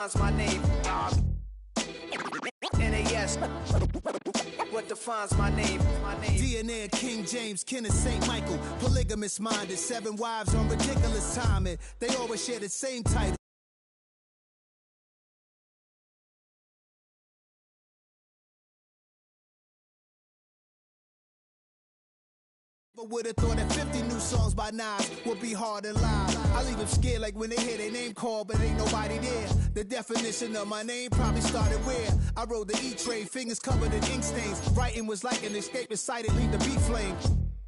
My name, NAS. What defines my name? DNA, King James, Kenneth St. Michael. Polygamous minded, 7 wives on ridiculous timing. They always share the same title. But would have thought that 50 new songs by Nas would be hard and live. I leave them scared like when they hear their name called, but ain't nobody there. The definition of my name probably started where I rode the E-train, fingers covered in ink stains. Writing was like an escape excited, leave the beat flame.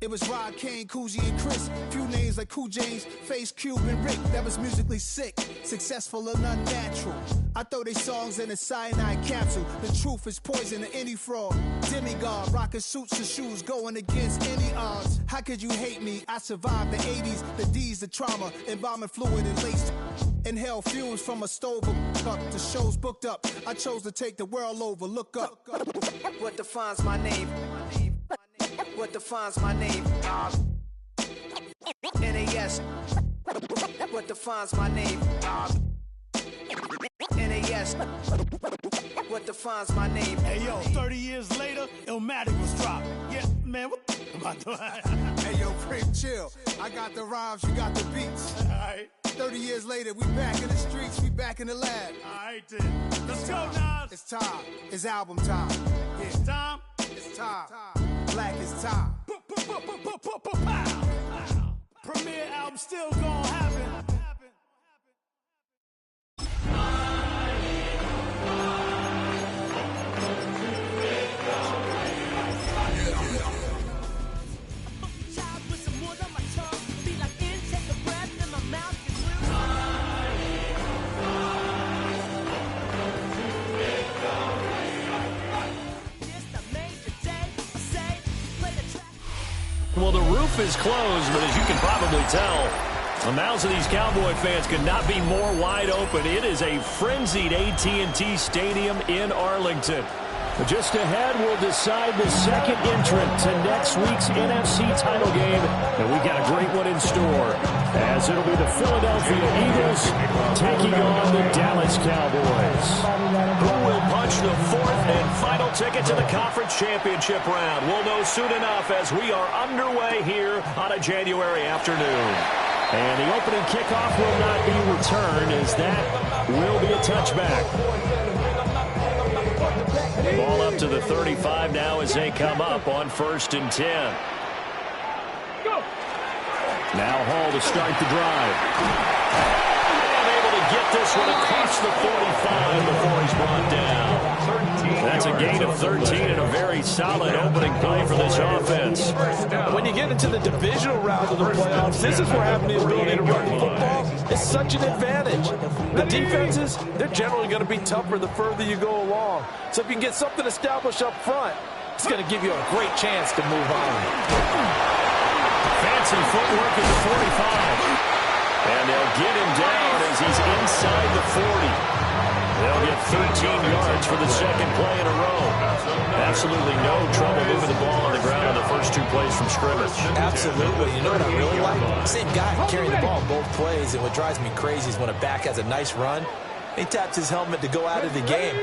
It was Rod, Kane, Coogee, and Chris. Few names like Cool James, Face, Cube, and Rick. That was musically sick, successful and unnatural. I throw they songs in a cyanide capsule. The truth is poison to any fraud. Demigod, rocking suits and shoes, going against any odds. How could you hate me? I survived the 80s, the D's, the trauma, embalming fluid and laced. Inhale fumes from a stove up. The show's booked up. I chose to take the world over. Look up. What defines my name? What defines my name? NAS. What defines my name? NAS. What defines my name? Hey yo, 30 years later, Illmatic was dropped. Yeah, man, what the am I doing? Hey yo, Prim, chill. I got the rhymes, you got the beats. Alright. 30 years later, we back in the streets, we back in the lab. Alright then. Let's go, Nas. It's time. It's album time. Yeah. It's time. It's time. Black is time. Premiere album still gonna happen. Well, the roof is closed, but as you can probably tell, the mouths of these Cowboy fans could not be more wide open. It is a frenzied AT&T Stadium in Arlington. Just ahead, we'll decide the second entrant to next week's NFC title game. And we got a great one in store, as it'll be the Philadelphia Eagles taking on the Dallas Cowboys. Who will punch the fourth and final ticket to the conference championship round? We'll know soon enough as we are underway here on a January afternoon. And the opening kickoff will not be returned, as that will be a touchback. Ball up to the 35 now as they come up on 1st and 10. Now Hall to start the drive. Unable to get this one across the 45 before he's brought down. That's a gain of 13 and a very solid opening play for this offense. When you get into the divisional round of the playoffs, this is where having the ability to run the football is such an advantage. The defenses, they're generally going to be tougher the further you go along. So if you can get something established up front, it's going to give you a great chance to move on. Fancy footwork at the 45. And they'll get him down as he's inside the 40. They'll get 13 yards for the second play in a row. Absolutely no trouble moving the ball on the ground on the first 2 plays from scrimmage. Absolutely. You know what I really like? Same guy carrying the ball both plays, and what drives me crazy is when a back has a nice run, he taps his helmet to go out of the game.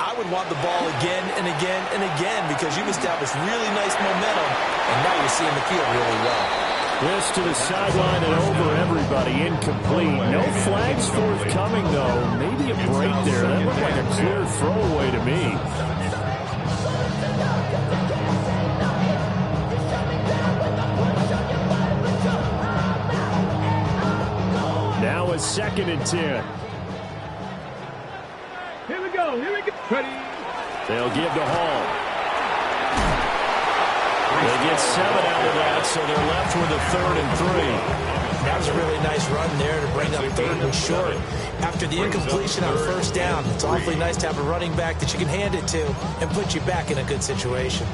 I would want the ball again and again and again because you've established really nice momentum, and now you're seeing the field really well. This to the sideline and over everybody, incomplete. No flags forthcoming, though. Maybe a break there. That looked like a clear throwaway to me. Now a 2nd and 10. Here we go. Ready. They'll give to Hall. They get 7 out of that, so they're left with a 3rd and 3. That was a really nice run there to bring up 3rd and short. After the incompletion on 1st down, it's awfully nice to have a running back that you can hand it to and put you back in a good situation.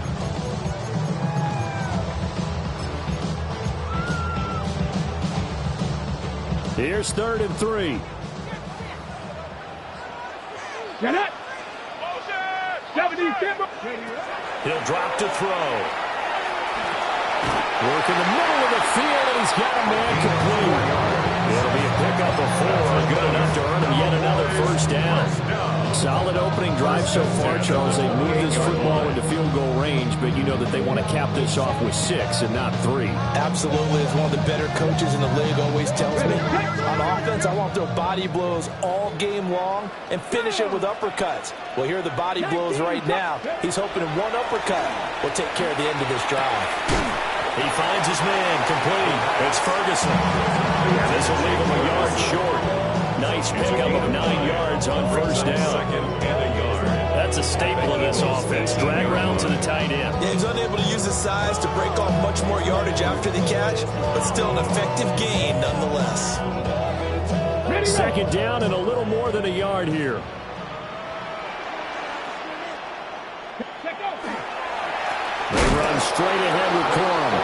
Here's 3rd and 3. Get it. He'll drop to throw. Work in the middle of the field, and he's got a man complete. It'll be a pickup up a 4, good enough to earn him yet another first down. Solid opening drive so far, Charles. They moved this football into field goal range, but you know that they want to cap this off with 6 and not 3. Absolutely. As one of the better coaches in the league always tells me, on offense, I want to throw body blows all game long and finish it with uppercuts. Well, here are the body blows right now. He's hoping one uppercut will take care of the end of this drive. He finds his man, complete. It's Ferguson. This will leave him a yard short. Nice pickup of 9 yards on first down. That's a staple of this offense. Drag around to the tight end. Yeah, he's unable to use his size to break off much more yardage after the catch, but still an effective gain nonetheless. Second down and a little more than a yard here. They run straight ahead with Corum.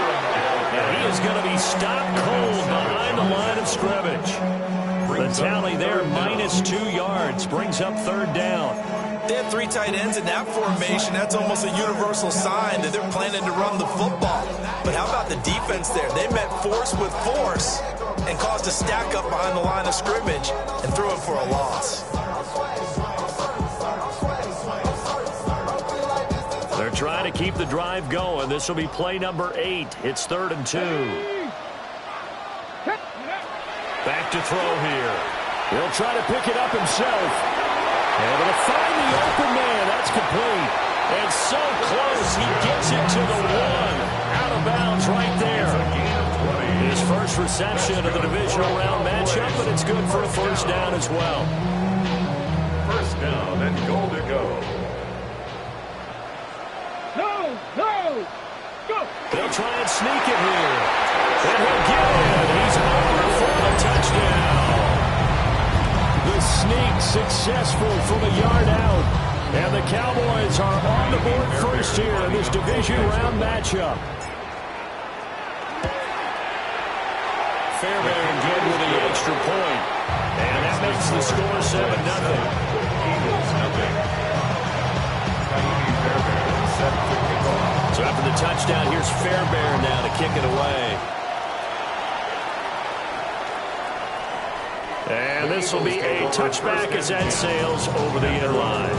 And he is going to be stopped cold behind the line of scrimmage. The tally there, -2 yards, brings up third down. They have 3 tight ends in that formation. That's almost a universal sign that they're planning to run the football. But how about the defense there? They met force with force and caused a stack up behind the line of scrimmage and threw it for a loss. They're trying to keep the drive going. This will be play number 8. It's 3rd and 2. Back to throw here. He'll try to pick it up himself. Able to find the open man. That's complete. And so close. He gets it to the 1. Out of bounds right there. His first reception of the divisional round matchup, but it's good for a first down as well. First down and goal to go. No! Go! They'll try and sneak it here. And he'll get it. He's over for a touchdown. The sneak successful from a yard out. And the Cowboys are on the board first here in this division round matchup. Fairbairn good with the extra point. And that makes the score 7-0. So after the touchdown, here's Fairbairn now to kick it away. And this will be a touchback as that sails over the end line.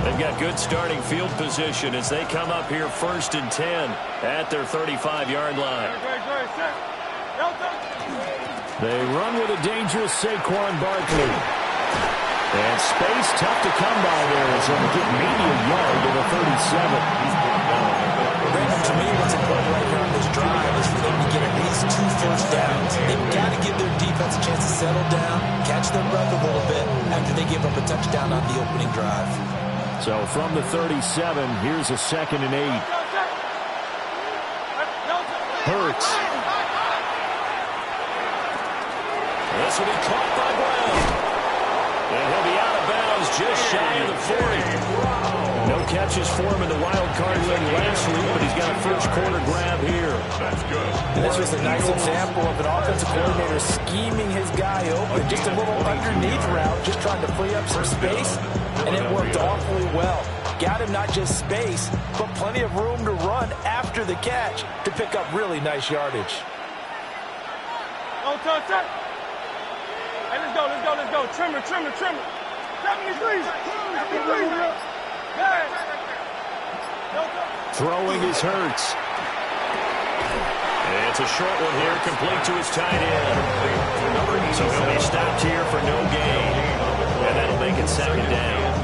They've got good starting field position as they come up here 1st and 10 at their 35-yard line. They run with a dangerous Saquon Barkley. And space tough to come by there as they'll get maybe a yard to the 37. Brandon, to me, what's important right here on this drive is for them to get at least 2 first downs. They've got to give their defense a chance to settle down, catch their breath a little bit after they give up a touchdown on the opening drive. So from the 37, here's a 2nd and 8. Hurts. This will be caught by Brown. And he'll be out of bounds just shy of the 40. No catches for him in the wild card league last week, but he's got a first quarter grab here. That's good. And this was a nice example of an offensive coordinator scheming his guy open. Just a little underneath route, just trying to free up some space, and it worked awfully well. Got him not just space, but plenty of room to run after the catch to pick up really nice yardage. Hey, let's go. Trimmer. Throwing is Hurts. And it's a short one here, complete to his tight end. So he'll be stopped here for no gain. And that'll make it 2nd down.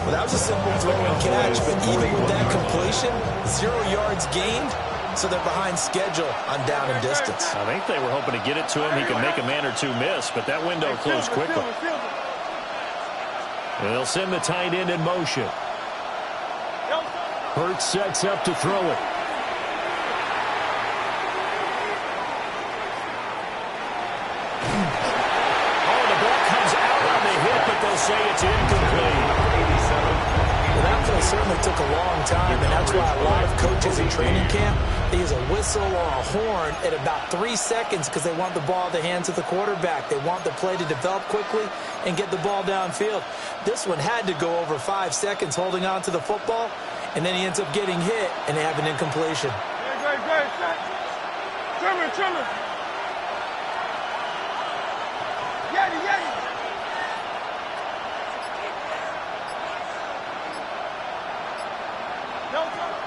Well, that was a simple throw and catch, but even with that completion, 0 yards gained, so they're behind schedule on down and distance. I think they were hoping to get it to him. He could make a man or two miss, but that window closed quickly. And they'll send the tight end in motion. Hurts sets up to throw it. Oh, the ball comes out on the hit, but they'll say it's incomplete. Well, that play certainly took a long time, and that's why a lot of coaches in training camp, they use a whistle or a horn at about 3 seconds because they want the ball in the hands of the quarterback. They want the play to develop quickly and get the ball downfield. This one had to go over 5 seconds holding on to the football, and then he ends up getting hit, and they have an incompletion. Trimmer. Yeti.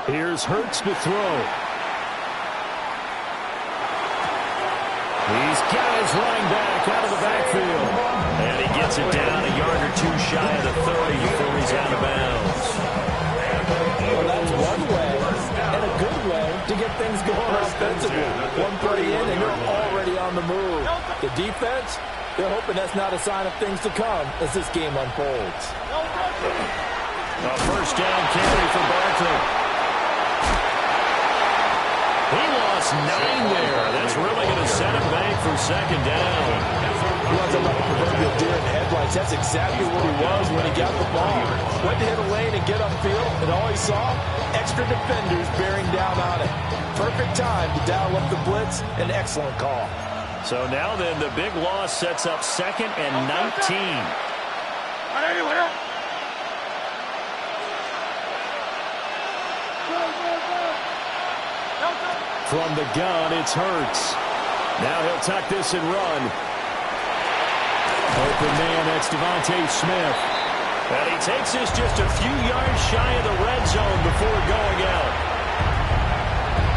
Here's Hurts to throw. He's got his running back out of the backfield. And he gets it down a yard or two shy of the 30 before he's out of bounds. Well, that's one way, and a good way, to get things going offensively. One play in, and you're already on the move. The defense, they're hoping that's not a sign of things to come as this game unfolds. A first down carry for Barkley. He lost 9 there. That's really going to set him back for second down. He wasn't like a proverbial deer in the headlights. That's exactly what he was when he got the ball. Went to hit a lane and get upfield, and all he saw, extra defenders bearing down on it. Perfect time to dial up the blitz. An excellent call. So now then, the big loss sets up 2nd and 19. From the gun, it's Hurts. Now he'll tuck this and run. Open man, that's Devontae Smith. And he takes this just a few yards shy of the red zone before going out.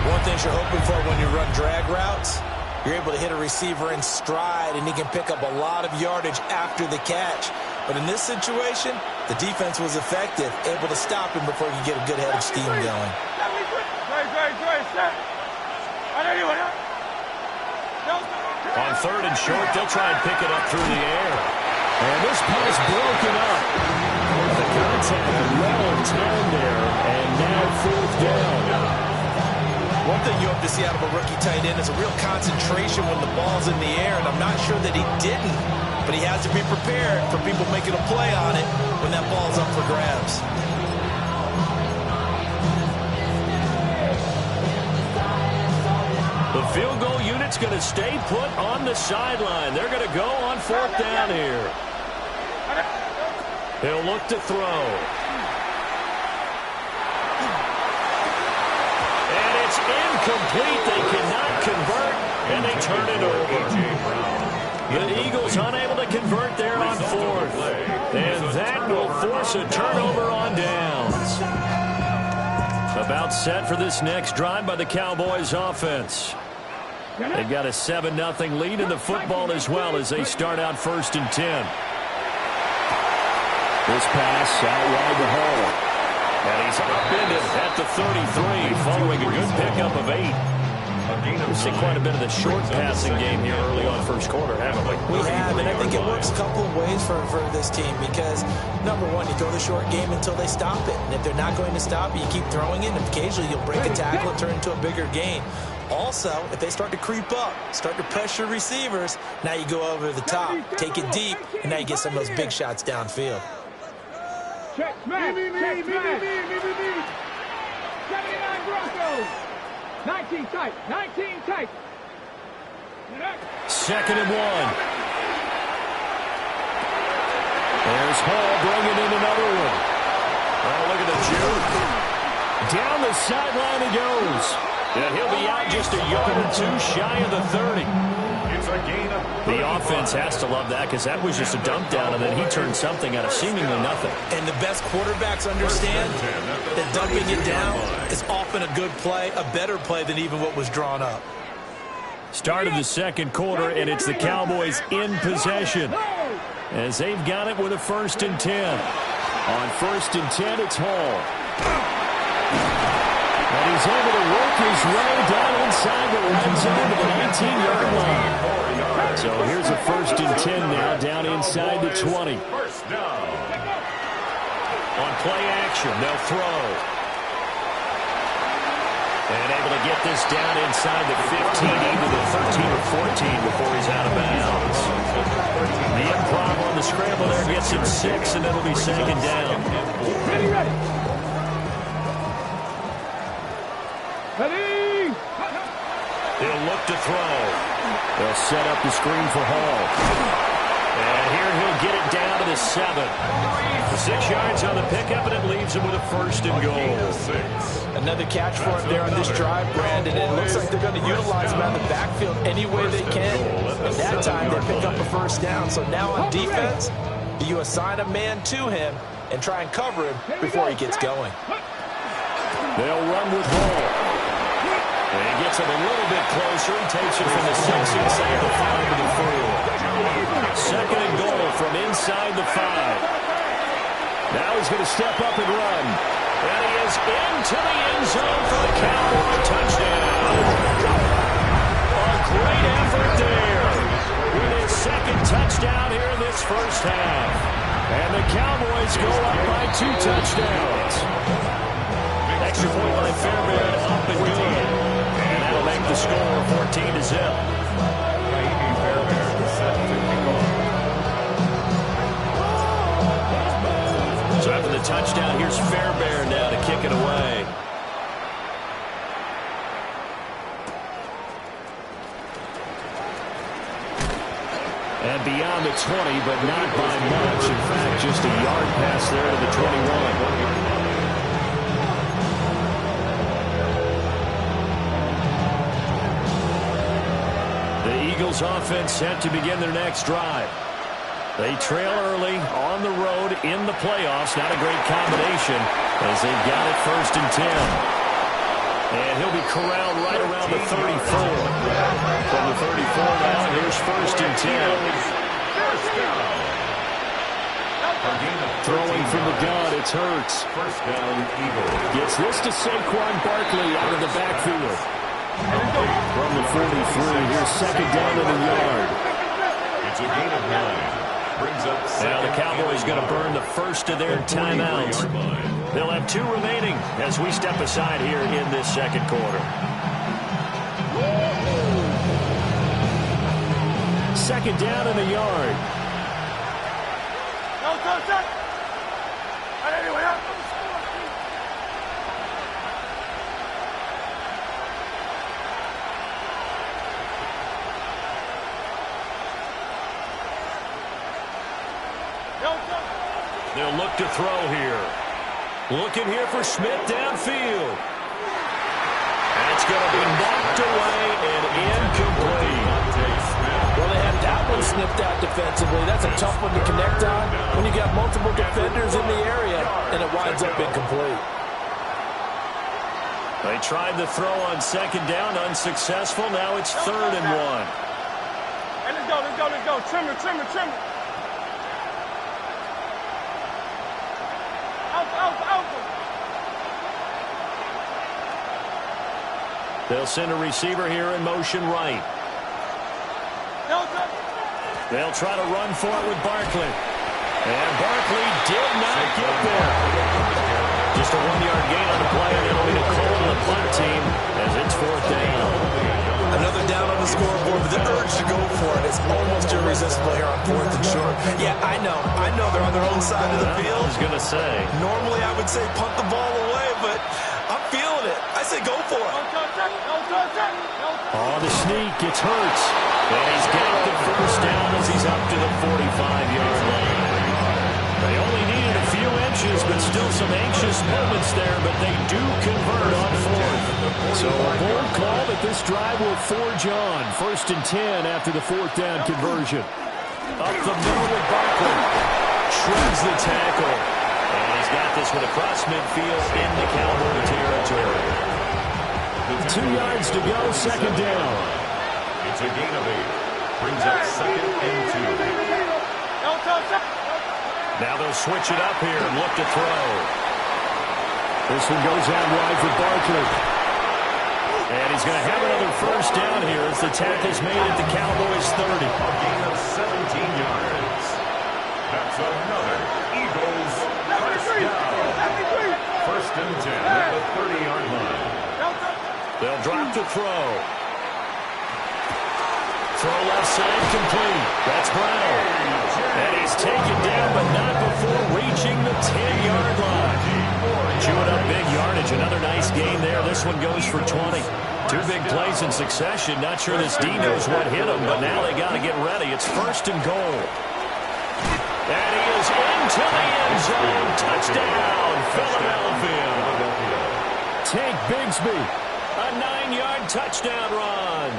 One thing you're hoping for when you run drag routes, you're able to hit a receiver in stride, and he can pick up a lot of yardage after the catch. But in this situation, the defense was effective, able to stop him before he could get a good head of steam going. On 3rd and short, they'll try and pick it up through the air. And this pass broken up. The contact well intended there, and now 4th down. One thing you hope to see out of a rookie tight end is a real concentration when the ball's in the air, and I'm not sure that he didn't, but he has to be prepared for people making a play on it when that ball's up for grabs. The field goal unit's going to stay put on the sideline. They're going to go on 4th down here. He'll look to throw. And it's incomplete. They cannot convert, and they turn it over. The Eagles unable to convert there on 4th. And that will force a turnover on downs. About set for this next drive by the Cowboys offense. They've got a 7-0 lead in the football as well as they start out 1st and 10. This pass out wide to Hall. And he's upended at the 33 following a good pickup of 8. We've seen quite a bit of the short passing game here early on 1st quarter, haven't we? We have, and I think it works a couple of ways for this team because, number one, you throw the short game until they stop it. And if they're not going to stop it, you keep throwing it, and occasionally you'll break a tackle and turn into a bigger gain. Also, if they start to creep up, start to pressure receivers, now you go over the top, take it deep, and now you get some of those big shots downfield. Check, smash, check, smash. 79 Broncos. 19 tight, 19 tight. 2nd and 1. There's Hall bringing in another one. Oh, look at the juke. Down the sideline he goes. And he'll be out just a yard or two shy of the 30. The offense has to love that because that was just a dump down, and then he turned something out of seemingly nothing. And the best quarterbacks understand that dumping it down is often a good play, a better play than even what was drawn up. Start of the 2nd quarter, and it's the Cowboys in possession as they've got it with a 1st and 10. On 1st and 10, it's Hall. And he's able to work his way down inside the red zone to the 19-yard line. So here's a 1st and 10 now down inside the 20. On play action, they'll throw. And able to get this down inside the 15, either the 13 or 14 before he's out of bounds. The improv on the scramble there gets him 6, and it'll be 2nd down. Ready. Ready! He'll look to throw. They'll set up the screen for Hall. And here he'll get it down to the 7. 6 yards on the pickup, and it leaves him with a first and goal. Another catch for him there on this drive, Brandon. It looks like they're going to utilize him out of the backfield any way they can. And that time they pick up a first down. So now on defense, you assign a man to him and try and cover him before he gets going. They'll run with Hall. And he gets him a little bit closer. He takes it from the 6 inside the 5 to the 4. Second and goal from inside the 5. Now he's going to step up and run. And he is into the end zone for the Cowboy touchdown. A great effort there with his second touchdown here in this first half. And the Cowboys go up by 2 touchdowns. Extra point by Fairbairn, up and good. And that'll make the score 14-0. So after the touchdown, here's Fairbairn now to kick it away. And beyond the 20, but not by much. In fact, just a yard pass there to the 21. The Eagles offense set to begin their next drive. They trail early on the road in the playoffs. Not a great combination as they've got it 1st and 10. And he'll be corralled right around the 34. From the 34 now, here's 1st and 10. Throwing from the gun, it's Hurts. First down, Eagles. Gets this to Saquon Barkley out of the backfield. From the 43, here's 2nd down in the yard. It's a gain of 9. Now the Cowboys going to burn the first of their timeouts. They'll have 2 remaining as we step aside here in this second quarter. 2nd down in the yard. They'll look to throw here. Looking here for Smith downfield. That's going to be knocked away and incomplete. Well, they had that one snipped out defensively. That's a tough one to connect on when you got multiple defenders in the area, and it winds up incomplete. They tried the throw on 2nd down, unsuccessful. Now it's 3rd and 1. Hey, let's go. Trimmer. They'll send a receiver here in motion right. They'll try to run for it with Barkley. And Barkley did not get there. Just a 1-yard gain on the play, and it'll be a call on the punt team as it's 4th down. Another down on the scoreboard, but the urge to go for it is almost irresistible here on 4th and short. Yeah, I know they're on their own side of the field. I was going to say. Normally I would say punt the ball away, but I'm feeling it. I say go for it. On the sneak, it's Hurts. And he's got the first down as he's up to the 45-yard line. They only needed a few inches, but still some anxious moments there, but they do convert on 4th. So a bold call that this drive will forge on. 1st and 10 after the 4th down conversion. Up the middle with Barkley. Shreds the tackle. And he's got this one across midfield into Cowboy territory. 2 yards to go, 2nd down. It's a gain of 8. Brings up 2nd and 2. Now they'll switch it up here and look to throw. This one goes out wide for Barkley. And he's going to have another first down here as the tackle's made at the Cowboys 30. A gain of 17 yards. That's another Eagles first down. 1st and 10 at the 30-yard line. They'll drop the throw. Throw left side complete. That's Brown. And he's taken down, but not before reaching the 10-yard line. Chewing up big yardage. Another nice gain there. This one goes for 20. 2 big plays in succession. Not sure this D knows what hit him, but now they got to get ready. It's 1st and goal. And he is into the end zone. Touchdown, Philadelphia. Tank Bigsby, a 9-yard touchdown run.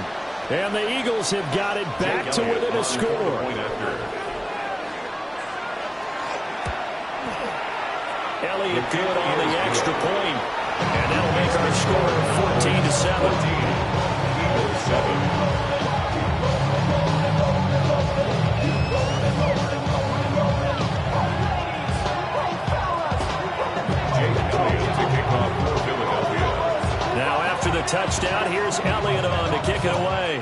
And the Eagles have got it back to within a score. Elliott good on the extra point. And that'll make our score 14-7. Eagles 7. Now after the touchdown, here's Elliott on to kick it away.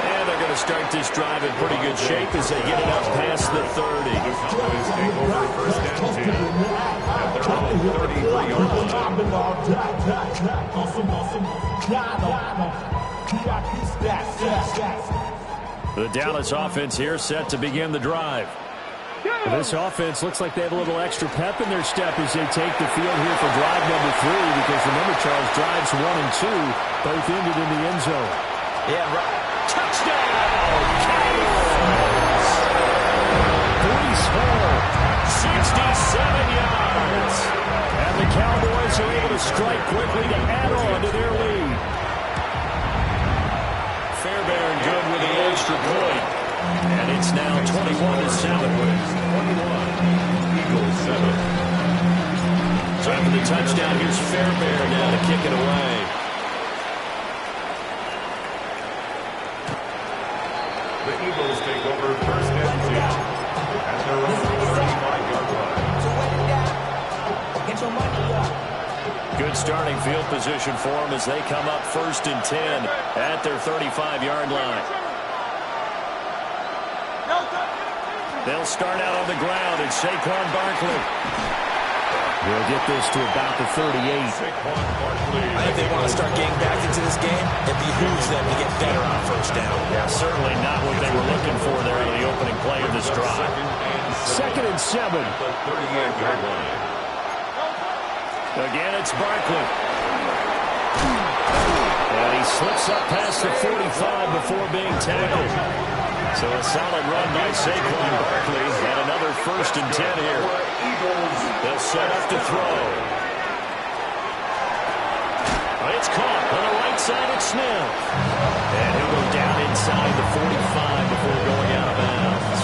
And they're going to start this drive in pretty good shape as they get it up past the 30. The Cowboys take over first and 10 at their own 33-yard line. The Dallas offense here set to begin the drive. This offense looks like they have a little extra pep in their step as they take the field here for drive number 3, because remember, Charles, drives 1 and 2 both ended in the end zone. Yeah, right. Touchdown! Cowboys! Breece Hall, 67 yards. And the Cowboys are able to strike quickly to add on to their lead. Fairbairn good with the extra point. And it's now 21-7. 21, Eagles 7. So after the touchdown, here's Fairbairn now to kick it away. The Eagles take over first and 10 at their own 35-yard line. So wet it down. Get your money up. Good starting field position for them as they come up first and 10 at their 35-yard line. They'll start out on the ground, and Saquon Barkley will get this to about the 38. Saquon Barkley. I think they want to start getting back into this game. It behooves them to get better on first down. Yeah, certainly not what they were looking for there on the opening play of this drive. Second and 7. The 38-yard line. Again, it's Barkley. And he slips up past the 45 before being tackled. So a solid run by Saquon Barkley, and another first and 10 here. They'll set up to throw. It's caught on the right side at Smith. And he'll go down inside the 45 before going out of bounds.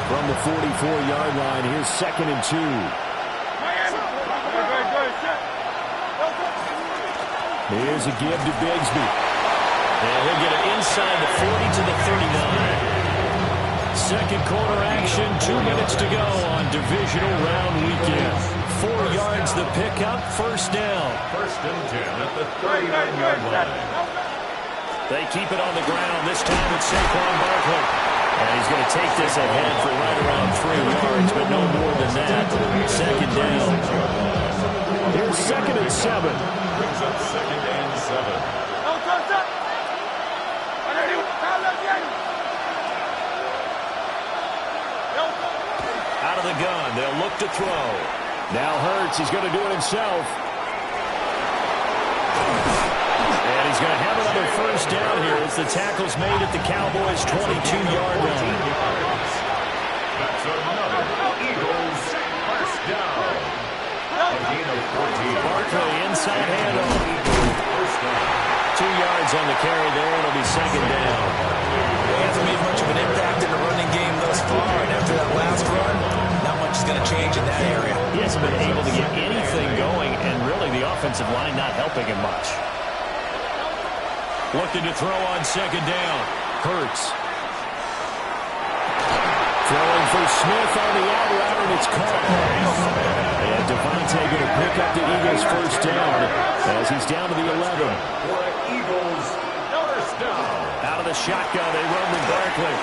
From the 44-yard line, here's second and 2. Here's a give to Bigsby. And he'll get it inside the 40 to the 39. Second quarter action, 2 minutes to go on divisional round weekend. 4 yards the pickup, first down. First and 10 at the 39-yard line. They keep it on the ground. This time it's Saquon Barkley. And he's going to take this ahead for right around 3 yards, but no more than that. Second down. Here's second and 7. Brings up second and 7. Out of the gun, they'll look to throw. Now Hurts, he's going to do it himself. And he's going to have another first down here as the tackle's made at the Cowboys' 22-yard line. That's another Eagles first down. A gain of 14. Barkley inside handoff. First down. 2 yards on the carry there. It'll be second down. He hasn't made much of an impact in the running game thus far, and after that last run, not much is going to change in that area. He hasn't been able to get anything going, and really the offensive line not helping him much. Looking to throw on second down. Hurts. Throwing for Smith on the out route, and it's caught. And Devontae going to pick up the Eagles' first down as he's down to the 11. For Eagles first down. Out of the shotgun, they run with Barkley.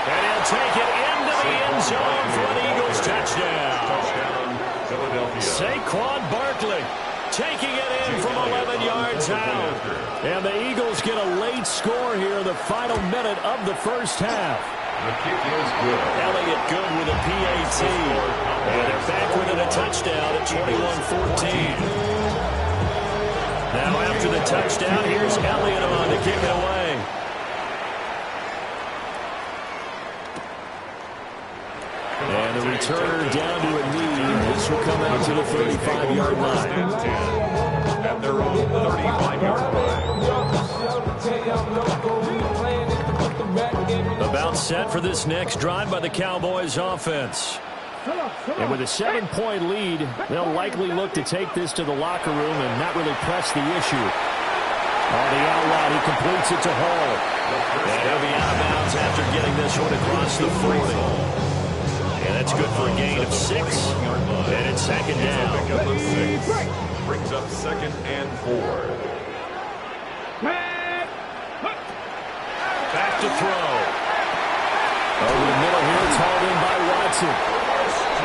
And he'll take it into the end zone for an Eagles touchdown. Touchdown, Philadelphia. Saquon Barkley taking it in from 11 yards out. And the Eagles get a late score here in the final minute of the first half. The kick is good. Elliott good with a PAT. And they're back within a touchdown at 21-14. Now after the touchdown. Here's Elliott on to kick it away. And the returner down to a knee. This will come out to the 35-yard line. At their own 35-yard line. About set for this next drive by the Cowboys offense. And with a 7-point lead, they'll likely look to take this to the locker room and not really press the issue. On the out route, he completes it to Hall. And he'll be out of bounds after getting this one across the 40. And that's good for a gain of 6. And it's second down. Brings up 2nd and 4. Back to throw. Over the middle here, it's hauled in by Watson.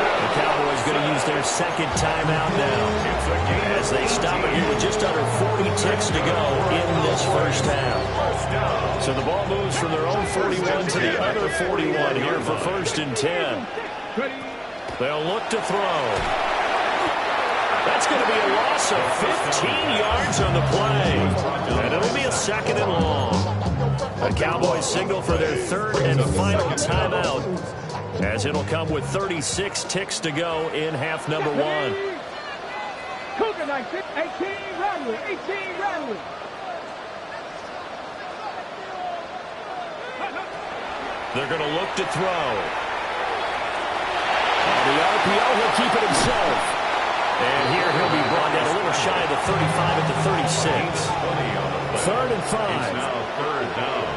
The Cowboys going to use their second timeout now as they stop it here with just under 40 ticks to go in this first half. So the ball moves from their own 41 to the other 41 here for 1st and 10. They'll look to throw. That's going to be a loss of 15 yards on the play. And it'll be a 2nd and long. The Cowboys signal for their 3rd and final timeout, as it'll come with 36 ticks to go in half number 1. Cougar 19, 18, Rattler, 18, Rattler. They're going to look to throw. On the RPO, he'll keep it himself. And here he'll be brought down a little shy of the 35 at the 36. 3rd and 5. It's now 3rd down.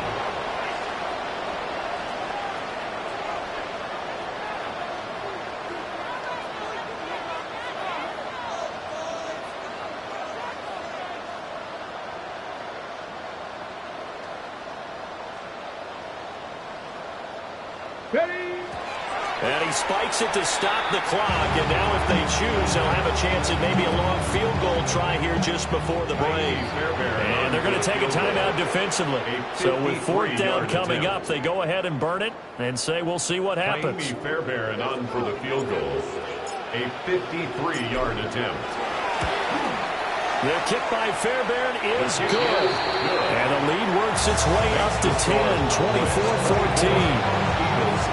And he spikes it to stop the clock. And now if they choose, they'll have a chance at maybe a long field goal try here just before the break. And they're going to take a timeout defensively. So with 4th down coming up, they go ahead and burn it and say we'll see what happens. Fairbairn on for the field goal. A 53-yard attempt. The kick by Fairbairn is good. And the lead works its way up to 10, 24-14.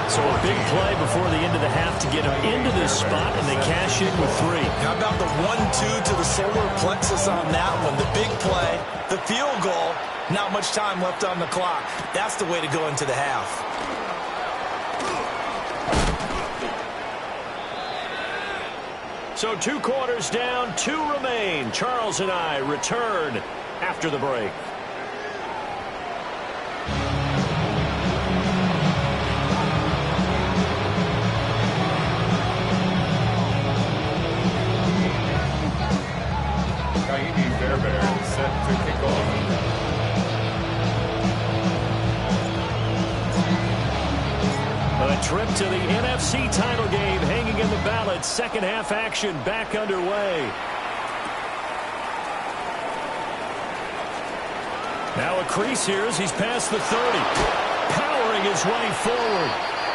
So a big play before the end of the half to get them into this spot, and they cash in with 3. How about the 1-2 to the solar plexus on that one? The big play, the field goal, not much time left on the clock. That's the way to go into the half. So 2 quarters down, 2 remain. Charles and I return after the break. Fairbairn set to kick off. A trip to the NFC title game hanging in the balance. Second half action back underway. Now a crease here as he's past the 30. Powering his way forward.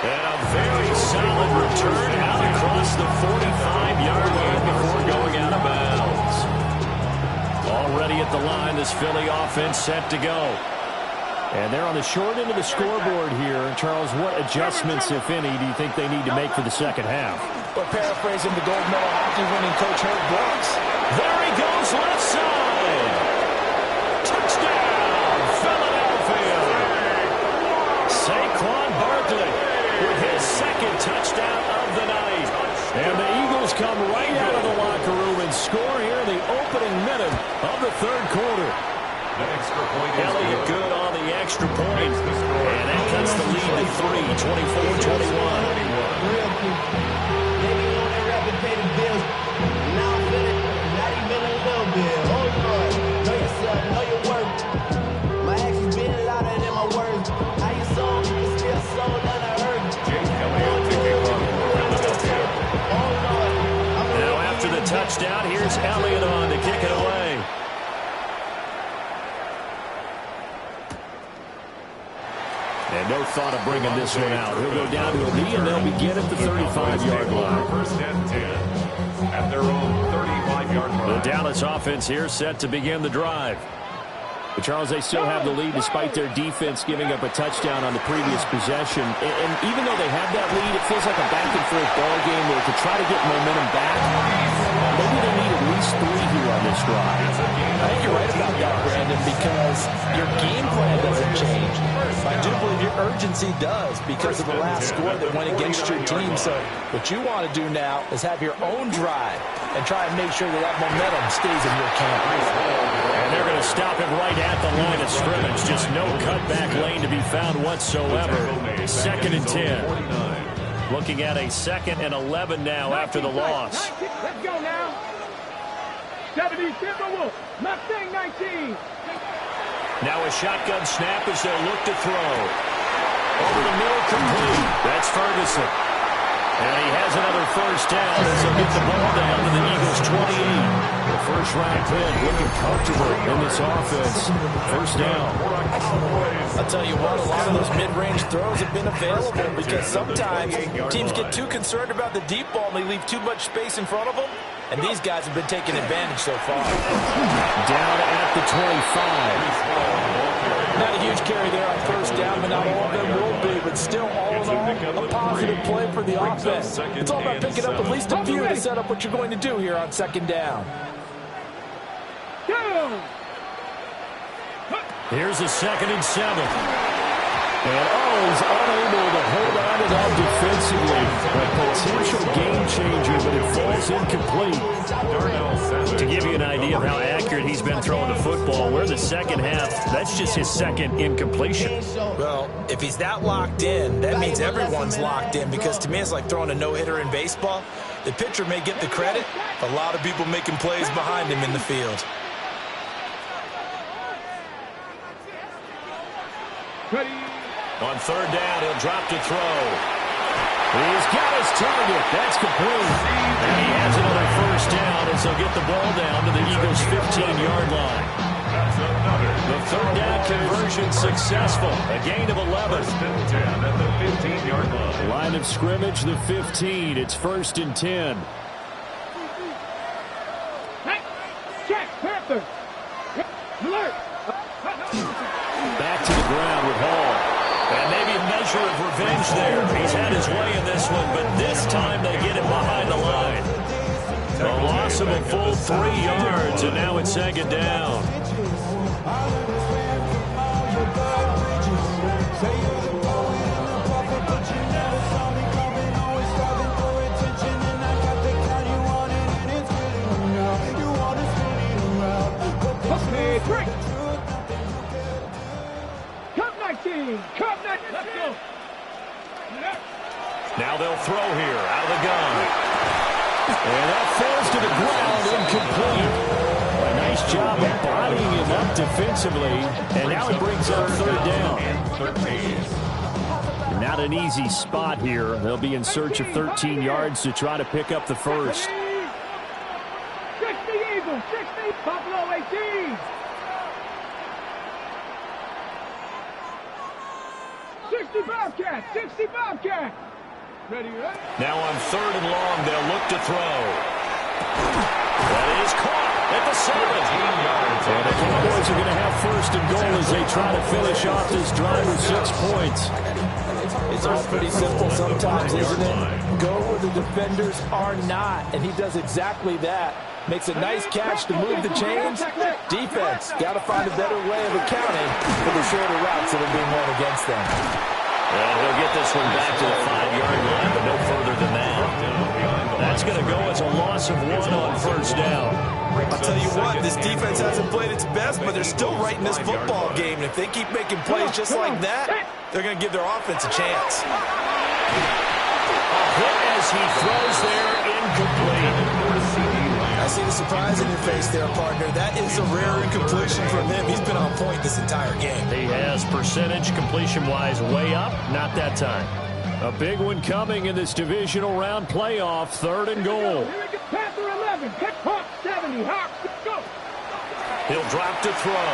And a very solid return out across the 45-yard line before going out of bounds. Already at the line, this Philly offense set to go. And they're on the short end of the scoreboard here. Charles, what adjustments, if any, do you think they need to make for the second half? Well, paraphrasing the gold medal hockey winning coach Herb Brooks. There he goes, left side. Touchdown, Philadelphia. Saquon Barkley with his 2nd touchdown of the night. And the Eagles come right out of the locker room and score here in the opening minute of the 3rd quarter. Elliott good on the extra point. And that cuts the lead to 3, 24-21. Maybe on their repetitive bills. Now I'm feeling not even a little bit. Oh, Lord. Know yourself, know your worth. My actions being louder than my words. How you sold, you still sold down the earth. Now after the touchdown, here's Elliott on to kick it away. And no thought of bringing this one out. He'll go down to a knee, and they'll begin at the 35-yard line. 1st and 10 at their own 35-yard line. The Dallas offense here set to begin the drive. But Charles, they still have the lead despite their defense giving up a touchdown on the previous possession. And even though they have that lead, it feels like a back-and-forth ball game where to try to get momentum back, maybe they need at least 3 here on this drive. I think you're right about that, Brandon, because your game plan doesn't change. I do believe your urgency does because of the last score that went against your team. So what you want to do now is have your own drive and try and make sure that that momentum stays in your camp. And they're going to stop him right at the line of scrimmage. Just no cutback lane to be found whatsoever. 2nd and 10. Looking at a 2nd and 11 now after the loss. Let's go now. 70 Timberwolves. Mustang 19. Now a shotgun snap as they'll look to throw. Over the middle, complete. That's Ferguson. And he has another first down as they'll get the ball down to the Eagles' 28. The first-round pick looking comfortable in this offense. First down. I'll tell you what, a lot of those mid-range throws have been available because sometimes teams get too concerned about the deep ball and they leave too much space in front of them. And these guys have been taking advantage so far. Down at the 25. Not a huge carry there on first down, but not all of them will be. But still, all in all, a positive play for the offense. It's all about picking up at least a few to set up what you're going to do here on 2nd down. Here's a 2nd and 7. And he's unable to hold on to that defensively. A potential game changer, but it falls incomplete. To give you an idea of how accurate he's been throwing the football, we're in the second half. That's just his 2nd incompletion. Well, if he's that locked in, that means everyone's locked in, because to me it's like throwing a no-hitter in baseball. The pitcher may get the credit, a lot of people making plays behind him in the field. On 3rd down, he'll drop to throw. He's got his target. That's complete. And he has another first down as they'll get the ball down to the Eagles' 15-yard line. The 3rd down conversion successful. A gain of 11. At the 15-yard line. Line of scrimmage, the 15. It's 1st and 10. Check, Panther. Alert. Back to the ground with Hall. And maybe a measure of revenge there. He's had his way in this one, but this time they get him behind the line. A loss of a full 3 yards, and now it's 2nd down. Break. Cup 19. Cup 19. Let's go. Now they'll throw here out of the gun. And that falls to the ground, incomplete. A nice job of bodying him up defensively. And now it brings up 3rd down. Not an easy spot here. They'll be in search of 13 yards to try to pick up the first. 60 Eagles. 60 Buffalo 18. 60 Bobcats. 60 Bobcats. Ready, ready? Now on 3rd and long, they'll look to throw. That is caught at the 7. And the Cowboys are going to have 1st and goal as they try to finish off this drive with 6 points. It's all pretty simple sometimes, isn't it? Go where the defenders are not, and he does exactly that. Makes a nice catch to move the chains. Defense, got to find a better way of accounting for the shorter routes that are being run against them. And he'll get this one back to the 5-yard line, but no further than that. That's going to go as a loss of 1 on 1st down. I'll tell you what, this defense hasn't played its best, but they're still right in this football game. And if they keep making plays just like that, they're going to give their offense a chance. A hit as he throws there, incomplete. I see the surprise in your face there, partner. That is a rare incompletion from him. He's been on point this entire game. He has percentage completion-wise way up. Not that time. A big one coming in this divisional round playoff. 3rd and goal. Panther 11. Hawk 70. Hawk, go. He'll drop to throw.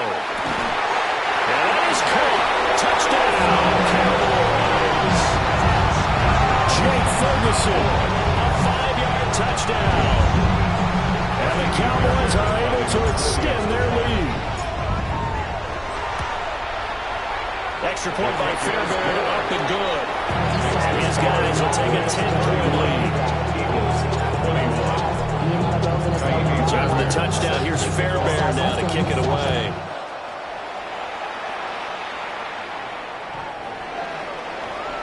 And that is caught. Touchdown, Cowboys. Jake Ferguson. A 5-yard touchdown. And the Cowboys are able to extend their lead. Extra point by Fairbairn, up and good. And his guys will take a 10-point lead. Time for the touchdown. Here's Fairbairn now to kick it away.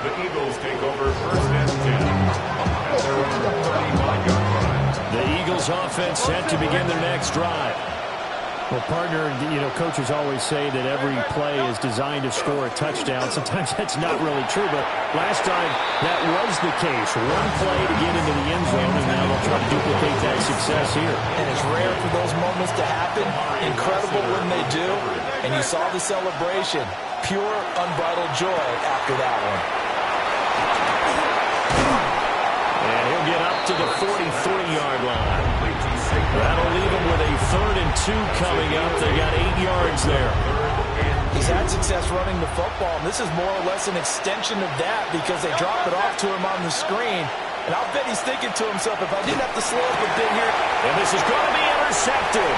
The Eagles take over first and 10. At their own 35-yard line. The Eagles offense set to begin their next drive. Well, partner, coaches always say that every play is designed to score a touchdown. Sometimes that's not really true, but last time that was the case. One play to get into the end zone, and now they'll try to duplicate that success here. And it's rare for those moments to happen. Incredible when they do. And you saw the celebration. Pure, unbridled joy after that one. And he'll get up to the 43-yard line. That'll leave him with a 3rd and 2 coming up. They got 8 yards there. He's had success running the football, and this is more or less an extension of that because they drop it off to him on the screen. And I'll bet he's thinking to himself, if I didn't have to slow up a bit here. And this is going to be intercepted.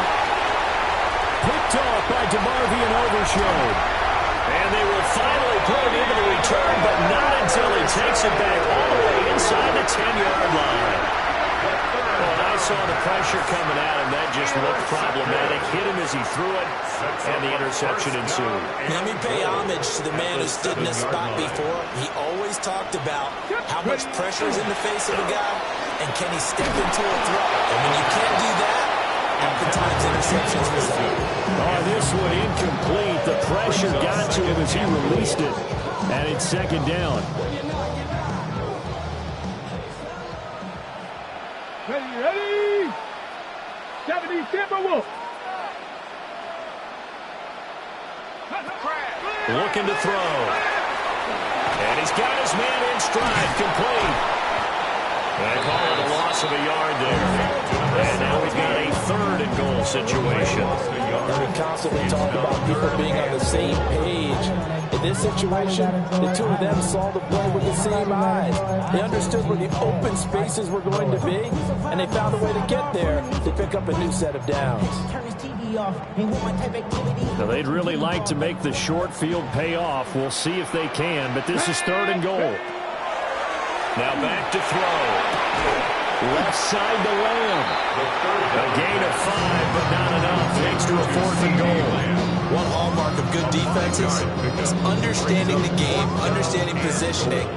Picked off by DeMarvion Overshown. And they will finally put him into the return, but not until he takes it back all the way inside the 10-yard line. Well, I saw the pressure coming at him. That just looked problematic. Hit him as he threw it, and the interception ensued. Let me pay homage to the man who stood in this spot before. He always talked about how much pressure is in the face of a guy, and can he step into a throw. And when you can't do that, oftentimes interceptions result. Oh, this one incomplete. The pressure got to him as he released it, and it's 2nd down. Ready? 70 Timberwolves. Looking to throw. And he's got his man in stride, complete. And they call it a loss of a yard there. And now we've got a 3rd and goal situation. And we constantly talk about people being on the same page. In this situation, the two of them saw the play with the same eyes. They understood where the open spaces were going to be, and they found a way to get there to pick up a new set of downs. Now they'd really like to make the short field pay off. We'll see if they can, but this is 3rd and goal. Now back to throw. Left side to Lamb. A gain of 5, but not enough. Takes to a 4th and goal. One hallmark of good defenses is understanding the game, understanding positioning,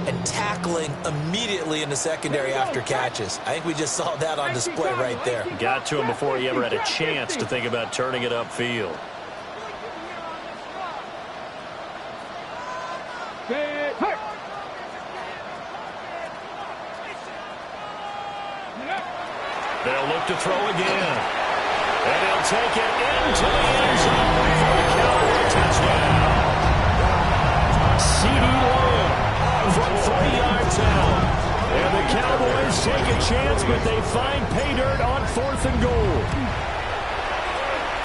and tackling immediately in the secondary after catches. I think we just saw that on display right there. Got to him before he ever had a chance to think about turning it upfield. They'll look to throw again. And he'll take it into the end zone for a Cowboy touchdown. C.D. Lamb from 3 yards out. And the Cowboys take a chance, but they find pay dirt on 4th and goal.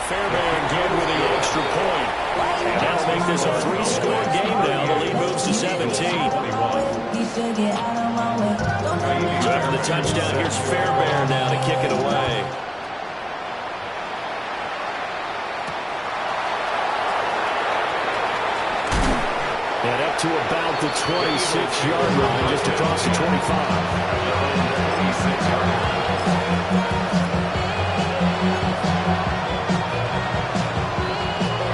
Fairbairn good with the extra point. And that'll make this a 3-score game now. The lead moves to 17. So after the touchdown, here's Fairbairn now to kick it away. And up to about the 26-yard line, just across the 25.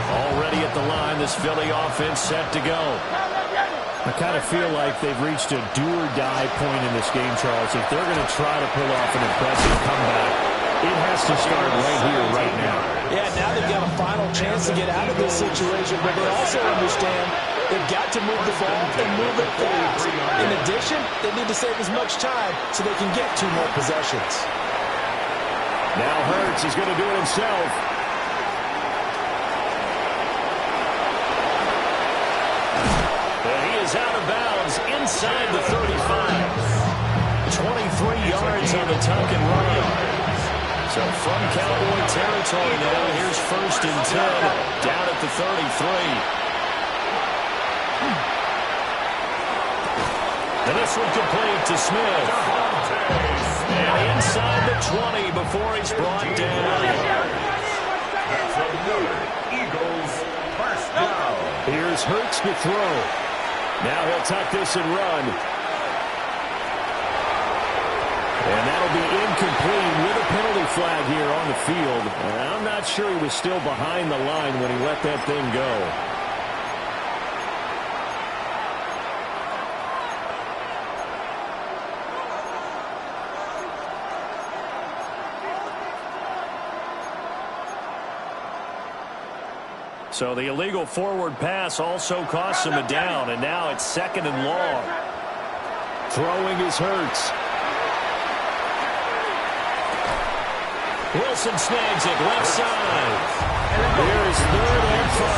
Already at the line, this Philly offense set to go. I kind of feel like they've reached a do-or-die point in this game, Charles. If they're going to try to pull off an impressive comeback, it has to start right here, right now. Yeah, now they've got a final chance to get out of this situation, but they also understand they've got to move the ball and move it fast. In addition, they need to save as much time so they can get 2 more possessions. Now Hurts is going to do it himself. And he is out of bounds inside the 35. 23 yards on the tuck and run. So from Cowboy territory now, here's 1st and 10 down at the 33. And this one complete to Smith. And inside the 20 before he's brought down. That's another Eagles first down. Here's is Hurts to throw. Now he'll tuck this and run. And that'll be incomplete with a penalty flag here on the field. And I'm not sure he was still behind the line when he let that thing go. So the illegal forward pass also costs him a down, and now it's 2nd and long. Throwing is Hurts. Wilson snags it left side. Here is 3rd and 5.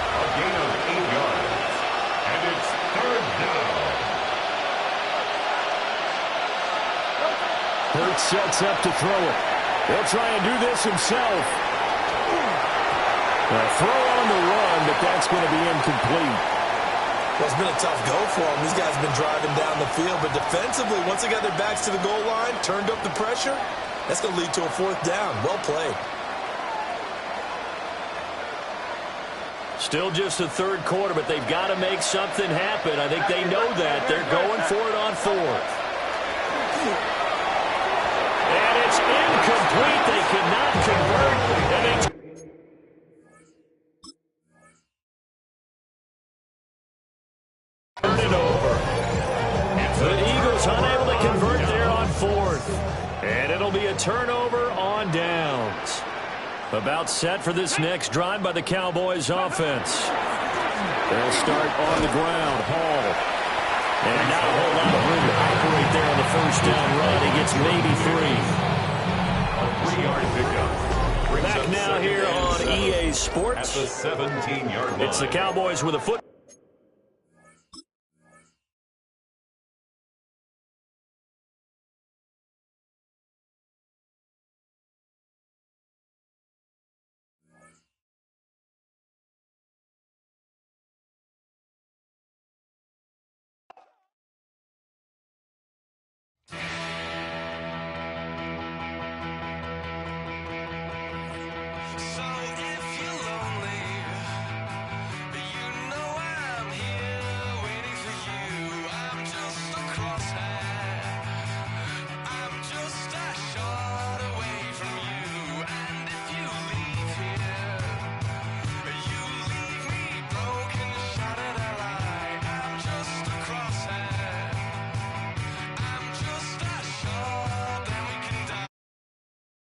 A gain of 8 yards, and it's 3rd down. Hurts sets up to throw it. He'll try and do this himself. A throw on the run, but that's going to be incomplete. Well, it's been a tough go for them. These guys have been driving down the field, but defensively, once they got their backs to the goal line, turned up the pressure, that's going to lead to a 4th down. Well played. Still just the 3rd quarter, but they've got to make something happen. I think they know that. They're going for it on 4th. And it's incomplete. They cannot convert. And they turn it over. The Eagles unable to convert there on 4th. And it'll be a turnover on downs. About set for this next drive by the Cowboys offense. They'll start on the ground. Hall. And not a whole lot of room to operate there on the 1st down run. He gets maybe 3. A 3-yard pickup. Back now here on EA Sports. At the 17-yard line. It's the Cowboys with a foot.